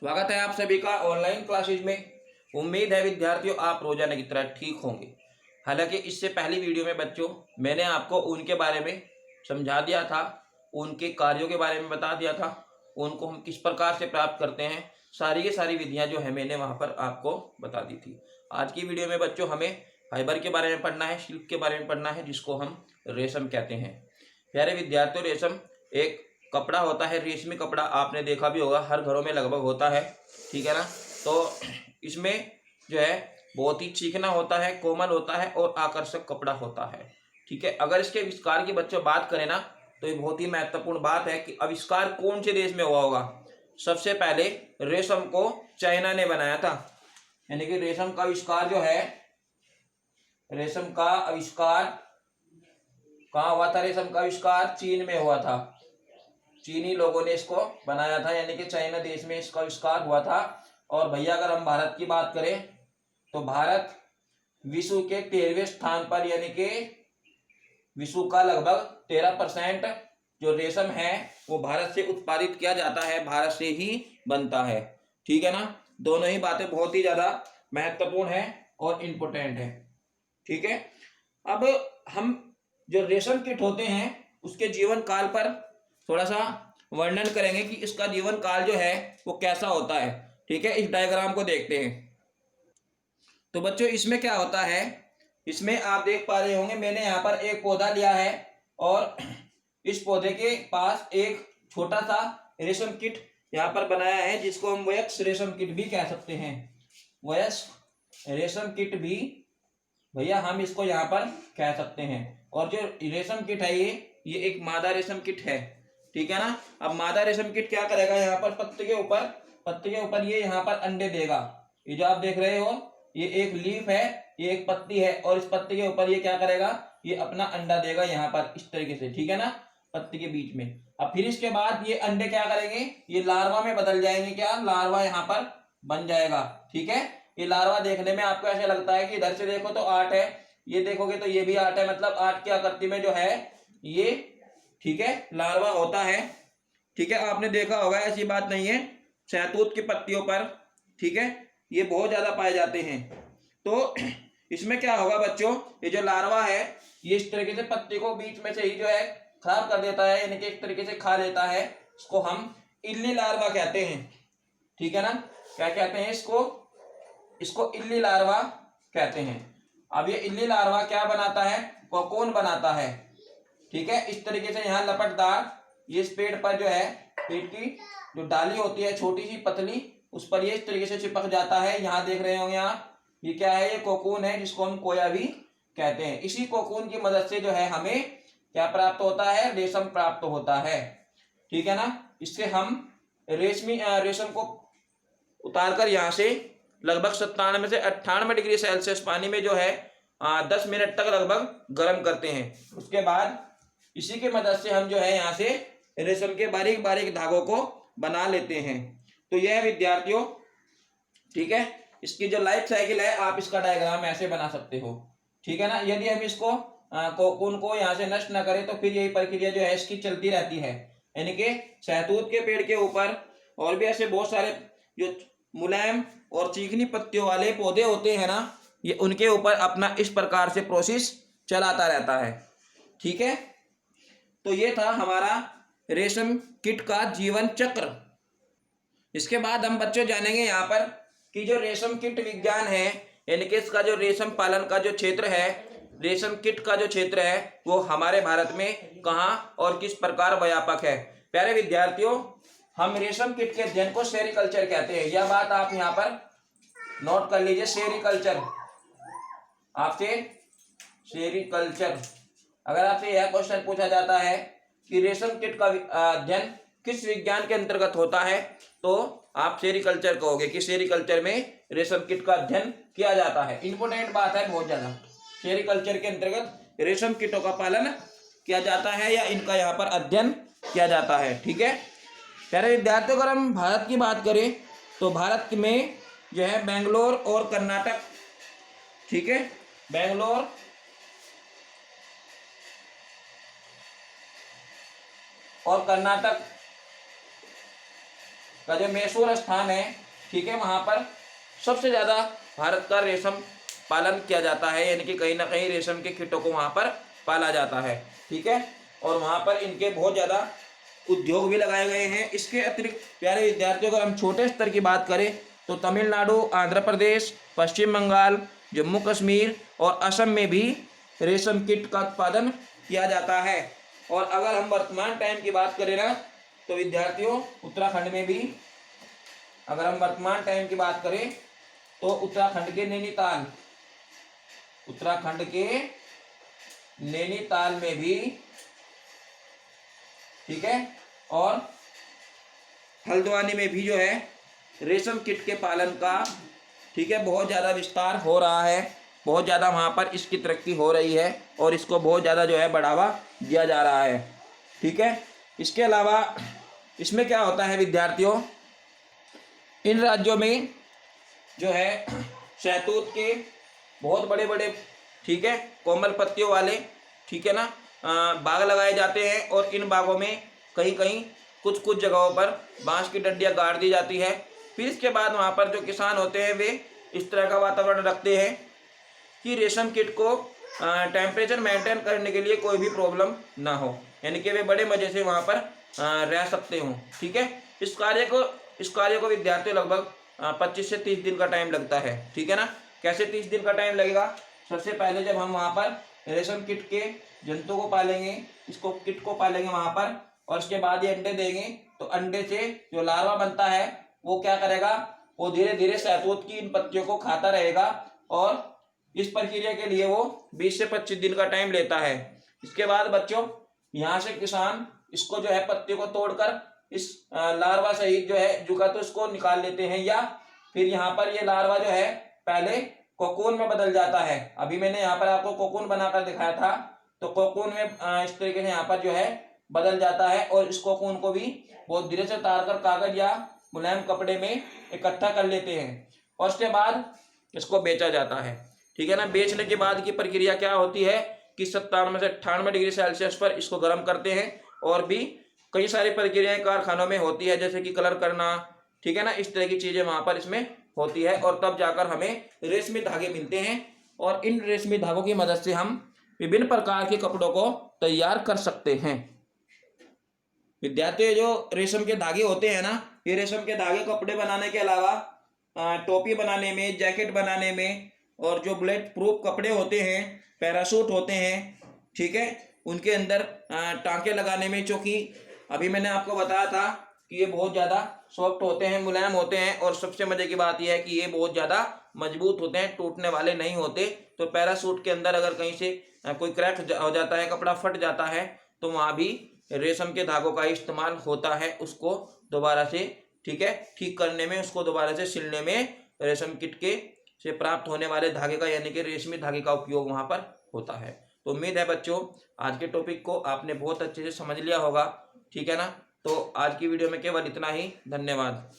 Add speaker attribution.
Speaker 1: स्वागत है आप सभी का ऑनलाइन क्लासेज में। उम्मीद है विद्यार्थियों आप रोजाना की तरह ठीक होंगे। हालांकि इससे पहली वीडियो में बच्चों मैंने आपको उनके बारे में समझा दिया था, उनके कार्यों के बारे में बता दिया था, उनको हम किस प्रकार से प्राप्त करते हैं, सारी की सारी विधियां जो है मैंने वहाँ पर आपको बता दी थी। आज की वीडियो में बच्चों हमें फाइबर के बारे में पढ़ना है, सिल्क के बारे में पढ़ना है, जिसको हम रेशम कहते हैं। प्यारे विद्यार्थियों, रेशम एक कपड़ा होता है, रेशमी कपड़ा आपने देखा भी होगा, हर घरों में लगभग होता है, ठीक है ना। तो इसमें जो है बहुत ही चिकना होता है, कोमल होता है और आकर्षक कपड़ा होता है, ठीक है। अगर इसके आविष्कार की बच्चों बात करें ना, तो ये बहुत ही महत्वपूर्ण बात है कि आविष्कार कौन से देश में हुआ होगा। सबसे पहले रेशम को चाइना ने बनाया था, यानी कि रेशम का आविष्कार जो है, रेशम का आविष्कार कहाँ हुआ था? रेशम का आविष्कार चीन में हुआ था। चीनी लोगों ने इसको बनाया था, यानी कि चाइना देश में इसका आविष्कार हुआ था। और भैया अगर हम भारत की बात करें तो भारत विश्व के 13वें स्थान पर, यानी कि विश्व का लगभग 13% जो रेशम है वो भारत से उत्पादित किया जाता है, भारत से ही बनता है, ठीक है ना। दोनों ही बातें बहुत ही ज्यादा महत्वपूर्ण है और इम्पोर्टेंट है, ठीक है। अब हम जो रेशम कीट होते हैं उसके जीवन काल पर थोड़ा सा वर्णन करेंगे कि इसका जीवन काल जो है वो कैसा होता है, ठीक है। इस डायग्राम को देखते हैं। तो बच्चों इसमें क्या होता है, इसमें आप देख पा रहे होंगे, मैंने यहाँ पर एक पौधा लिया है और इस पौधे के पास एक छोटा सा रेशम कीट यहाँ पर बनाया है, जिसको हम वयस्क रेशम कीट भी कह सकते हैं। वयस्क रेशम कीट भी भैया हम इसको यहाँ पर कह सकते हैं। और जो रेशम कीट है ये एक मादा रेशम कीट है, ठीक है ना। अब मादा रेशम कीट क्या करेगा, यहाँ पर पत्ते के ऊपर ये यहाँ पर अंडे देगा। ये जो आप देख रहे हो ये एक लीफ है, ये एक पत्ती है, और इस पत्ती के ऊपर ये क्या करेगा, ये अपना अंडा देगा यहाँ पर इस तरीके से, ठीक है ना, पत्ती के बीच में। अब फिर इसके बाद ये अंडे क्या करेंगे, ये लार्वा में बदल जाएंगे, क्या लार्वा यहाँ पर बन जाएगा, ठीक है। ये लार्वा देखने में आपको ऐसा लगता है कि इधर से देखो तो 8 है, ये देखोगे तो ये भी 8 है, मतलब 8 की आकृति में जो है ये, ठीक है, लार्वा होता है, ठीक है। आपने देखा होगा, ऐसी बात नहीं है, शहतूत की पत्तियों पर, ठीक है, ये बहुत ज्यादा पाए जाते हैं। तो इसमें क्या होगा बच्चों, ये जो लार्वा है ये इस तरीके से पत्ती को बीच में से ही जो है खराब कर देता है, यानी कि एक तरीके से खा लेता है। इसको हम इल्ली लार्वा कहते हैं, ठीक है ना। क्या कहते हैं इसको इल्ली लार्वा कहते हैं। अब ये इल्ली लार्वा क्या बनाता है, कोकून बनाता है, ठीक है। इस तरीके से यहाँ लपटदार, ये इस पेड़ पर जो है, पेड़ की जो डाली होती है छोटी सी पतली, उस पर ये इस तरीके से चिपक जाता है। यहाँ देख रहे होंगे आप, ये क्या है, ये कोकून है, जिसको हम कोया भी कहते हैं। इसी कोकून की मदद से जो है हमें क्या प्राप्त होता है, रेशम प्राप्त होता है, ठीक है ना। इससे हम रेशम को उतारकर यहाँ से लगभग 97 से 98 डिग्री सेल्सियस पानी में जो है 10 मिनट तक लगभग गर्म करते हैं। उसके बाद इसी की मदद से हम जो है यहाँ से रेशम के बारीक बारीक धागों को बना लेते हैं। तो यह विद्यार्थियों, ठीक है, इसकी जो लाइफ साइकिल है आप इसका डायग्राम ऐसे बना सकते हो, ठीक है ना। यदि हम इसको कोकून को यहाँ से नष्ट ना करें तो फिर यही प्रक्रिया जो है इसकी चलती रहती है, यानी कि शहतूत के पेड़ के ऊपर और भी ऐसे बहुत सारे जो मुलायम और चिकनी पत्तियों वाले पौधे होते हैं ना, ये उनके ऊपर अपना इस प्रकार से प्रोसेस चलाता रहता है, ठीक है। तो ये था हमारा रेशम कीट का जीवन चक्र। इसके बाद हम बच्चों जानेंगे यहाँ पर कि जो रेशम कीट विज्ञान है, यानी कि इसका जो रेशम पालन का जो क्षेत्र है, रेशम कीट का जो क्षेत्र है वो हमारे भारत में कहाँ और किस प्रकार व्यापक है। प्यारे विद्यार्थियों, हम रेशम कीट के अध्ययन को सेरिकल्चर कहते हैं। यह बात आप यहाँ पर नोट कर लीजिए, सेरिकल्चर। आपसे सेरिकल्चर, अगर आपसे यह क्वेश्चन पूछा जाता है कि रेशम कीट का अध्ययन किस विज्ञान के अंतर्गत होता है, तो आप सेरिकल्चर कहोगे कि सेरिकल्चर में रेशम कीट का अध्ययन किया जाता है। इंपॉर्टेंट बात है बहुत ज्यादा, सेरिकल्चर के अंतर्गत रेशम कीटों का पालन किया जाता है या इनका यहाँ पर अध्ययन किया जाता है, ठीक है। प्यारे विद्यार्थियों, अगर हम भारत की बात करें तो भारत में जो है बेंगलोर और कर्नाटक, ठीक है, बेंगलोर और कर्नाटक का जो मैसूर स्थान है, ठीक है, वहाँ पर सबसे ज़्यादा भारत का रेशम पालन किया जाता है, यानी कि कहीं ना कहीं रेशम के कीटों को वहाँ पर पाला जाता है, ठीक है। और वहाँ पर इनके बहुत ज़्यादा उद्योग भी लगाए गए हैं। इसके अतिरिक्त प्यारे विद्यार्थियों, अगर हम छोटे स्तर की बात करें तो तमिलनाडु, आंध्र प्रदेश, पश्चिम बंगाल, जम्मू कश्मीर और असम में भी रेशम कीट का उत्पादन किया जाता है। और अगर हम वर्तमान टाइम की बात करें ना तो विद्यार्थियों उत्तराखंड में भी, अगर हम वर्तमान टाइम की बात करें तो उत्तराखंड के नैनीताल में भी, ठीक है, और हल्द्वानी में भी जो है रेशम कीट के पालन का, ठीक है, बहुत ज़्यादा विस्तार हो रहा है, बहुत ज़्यादा वहाँ पर इसकी तरक्की हो रही है और इसको बहुत ज़्यादा जो है बढ़ावा दिया जा रहा है, ठीक है। इसके अलावा इसमें क्या होता है विद्यार्थियों, इन राज्यों में जो है शहतूत के बहुत बड़े बड़े, ठीक है, कोमल पत्तियों वाले, ठीक है ना, बाग लगाए जाते हैं और इन बागों में कहीं कहीं कुछ कुछ जगहों पर बांस की डंडियाँ गाड़ दी जाती है। फिर इसके बाद वहाँ पर जो किसान होते हैं वे इस तरह का वातावरण रखते हैं कि रेशम कीट को टेम्परेचर मेंटेन करने के लिए कोई भी प्रॉब्लम ना हो, यानी कि वे बड़े मज़े से वहाँ पर रह सकते हों, ठीक है। इस कार्य को विद्यार्थियों लगभग 25 से 30 दिन का टाइम लगता है, ठीक है ना। कैसे 30 दिन का टाइम लगेगा? सबसे पहले जब हम वहाँ पर रेशम कीट के जंतु को पालेंगे, इसको कीट को पालेंगे वहाँ पर, और उसके बाद ये अंडे देंगे, तो अंडे से जो लार्वा बनता है वो क्या करेगा, वो धीरे धीरे शहतूत की इन पत्तियों को खाता रहेगा और इस प्रक्रिया के लिए वो 20 से 25 दिन का टाइम लेता है। इसके बाद बच्चों यहाँ से किसान इसको जो है पत्तियों को तोड़कर इस लार्वा सहित जो है जुका तो इसको निकाल लेते हैं, या फिर यहाँ पर ये लार्वा जो है पहले कोकून में बदल जाता है। अभी मैंने यहाँ पर आपको कोकून बनाकर दिखाया था, तो कोकून में इस तरीके से यहाँ पर जो है बदल जाता है और इस कोकून को भी बहुत धीरे से तार कर कागज या मुलायम कपड़े में इकट्ठा कर लेते हैं और उसके बाद इसको बेचा जाता है, ठीक है ना। बेचने के बाद की प्रक्रिया क्या होती है कि 97 से 98 डिग्री सेल्सियस पर इसको गर्म करते हैं और भी कई सारी प्रक्रियाएं कारखानों में होती है, जैसे कि कलर करना, ठीक है ना, इस तरह की चीजें वहां पर इसमें होती है और तब जाकर हमें रेशमी धागे मिलते हैं और इन रेशमी धागों की मदद से हम विभिन्न प्रकार के कपड़ों को तैयार कर सकते हैं। विद्यार्थी, जो रेशम के धागे होते हैं ना, ये रेशम के धागे कपड़े बनाने के अलावा टोपी बनाने में, जैकेट बनाने में, और जो बुलेट प्रूफ कपड़े होते हैं, पैराशूट होते हैं, ठीक है, उनके अंदर टांके लगाने में, चूँकि अभी मैंने आपको बताया था कि ये बहुत ज़्यादा सॉफ्ट होते हैं, मुलायम होते हैं और सबसे मज़े की बात यह है कि ये बहुत ज़्यादा मजबूत होते हैं, टूटने वाले नहीं होते। तो पैराशूट के अंदर अगर कहीं से कोई क्रैक हो जाता है, कपड़ा फट जाता है, तो वहाँ भी रेशम के धागों का इस्तेमाल होता है उसको दोबारा से, ठीक है, ठीक करने में, उसको दोबारा से सिलने में रेशम कीट के से प्राप्त होने वाले धागे का, यानी कि रेशमी धागे का उपयोग वहाँ पर होता है। तो उम्मीद है बच्चों आज के टॉपिक को आपने बहुत अच्छे से समझ लिया होगा, ठीक है ना। तो आज की वीडियो में केवल इतना ही, धन्यवाद।